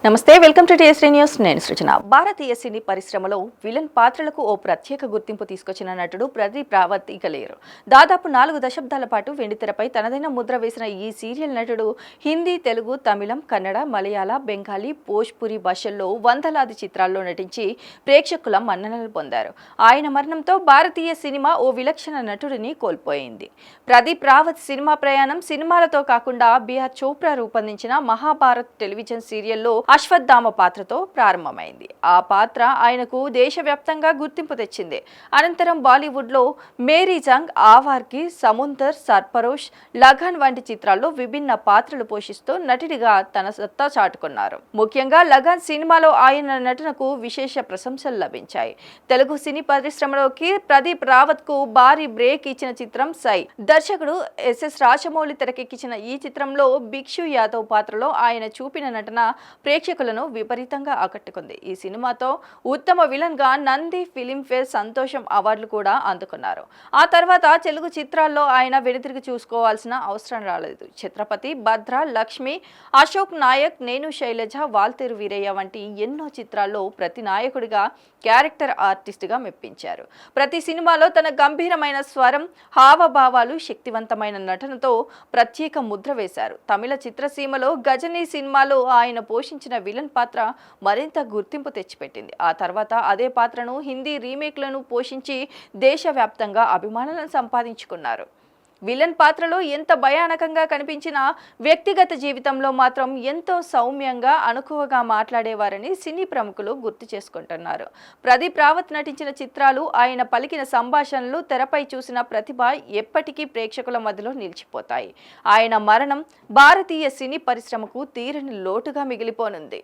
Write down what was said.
నమస్తే, welcome to TST news. నేను సృజన. భారతీయ సినీ పరిశ్రమలో విలన్ పాత్రలకు ఓ ప్రత్యేక గుర్తింపు తీసుకొచ్చిన నటుడు ప్రదీప్ రావత్ ఇక లేరు. దాదాపు 4 దశాబ్దాల పాటు వెండితెరపై తనదైన ముద్ర వేసిన ఈ సీరియల్ నటుడు హిందీ, తెలుగు, తమిళం, కన్నడ, మలయాళ, బెంగాలీ, భోజ్పురి భాషల్లో వందలాది చిత్రాల్లో నటించి ప్రేక్షకుల మన్ననలు పొందారు. ఆయన మరణంతో భారతీయ సినిమా ఓ విలక్షణ నటుడిని కోల్పోయింది. ప్రదీప్ రావత్ సినిమా ప్రయాణం సినిమాలతో కాకుండా బిఆర్ చోప్రా రూపొందించిన మహాభారత్ టెలివిజన్ సీరియల్లో అశ్వత్థామ పాత్రతో ప్రారంభమైంది. ఆ పాత్ర ఆయనకు దేశవ్యాప్తంగా గుర్తింపు తెచ్చింది. అనంతరం బాలీవుడ్లో మేరీ జంగ్, ఆవార్కి, సముందర్, సర్పరోష్, లగన్ వంటి చిత్రాల్లో విభిన్న పాత్రలు పోషిస్తూ నటుడిగా తన సత్తా చాటుకున్నారు. ముఖ్యంగా లగన్ సినిమాలో ఆయన నటనకు విశేష ప్రశంసలు లభించాయి. తెలుగు సినీ పరిశ్రమలోకి ప్రదీప్ రావత్ కు భారీ బ్రేక్ ఇచ్చిన చిత్రం సై. దర్శకుడు ఎస్ఎస్ రాజమౌళి తెరకెక్కించిన ఈ చిత్రంలో భిక్షు యాదవ్ పాత్రలో ఆయన చూపిన నటన ప్రేక్షకులను విపరీతంగా ఆకట్టుకుంది. ఈ సినిమాతో ఉత్తమ విలన్ గా నంది ఫిలింఫేర్ సంతోషం అవార్డులు కూడా అందుకున్నారు. ఆ తర్వాత తెలుగు చిత్రాల్లో ఆయన వెనుతిరిగి చూసుకోవాల్సిన అవసరం రాలేదు. ఛత్రపతి, భద్ర, లక్ష్మి, అశోక్ నాయక్, నేను శైలజ, వాల్తేరు వీరయ్య వంటి ఎన్నో చిత్రాల్లో ప్రతి నాయకుడిగా క్యారెక్టర్ ఆర్టిస్ట్ గా మెప్పించారు. ప్రతి సినిమాలో తన గంభీరమైన స్వరం, హావభావాలు, శక్తివంతమైన నటనతో ప్రత్యేక ముద్ర వేశారు. తమిళ చిత్రసీమలో గజనీ సినిమాలో ఆయన పోషించిన విలన్ పాత్ర మరింత గుర్తింపు తెచ్చిపెట్టింది. ఆ తర్వాత అదే పాత్రను హిందీ రీమేక్లను పోషించి దేశవ్యాప్తంగా అభిమానులను సంపాదించుకున్నారు. విలన్ పాత్రలో ఎంత భయానకంగా కనిపించినా వ్యక్తిగత జీవితంలో మాత్రం ఎంతో సౌమ్యంగా, అనుకువగా మాట్లాడేవారని సినీ ప్రముఖులు గుర్తు చేసుకుంటున్నారు. ప్రదీప్ రావత్ నటించిన చిత్రాలు, ఆయన పలికిన సంభాషణలు, తెరపై చూసిన ప్రతిభ ఎప్పటికీ ప్రేక్షకుల మధ్యలో నిలిచిపోతాయి. ఆయన మరణం భారతీయ సినీ పరిశ్రమకు తీరని లోటుగా మిగిలిపోనుంది.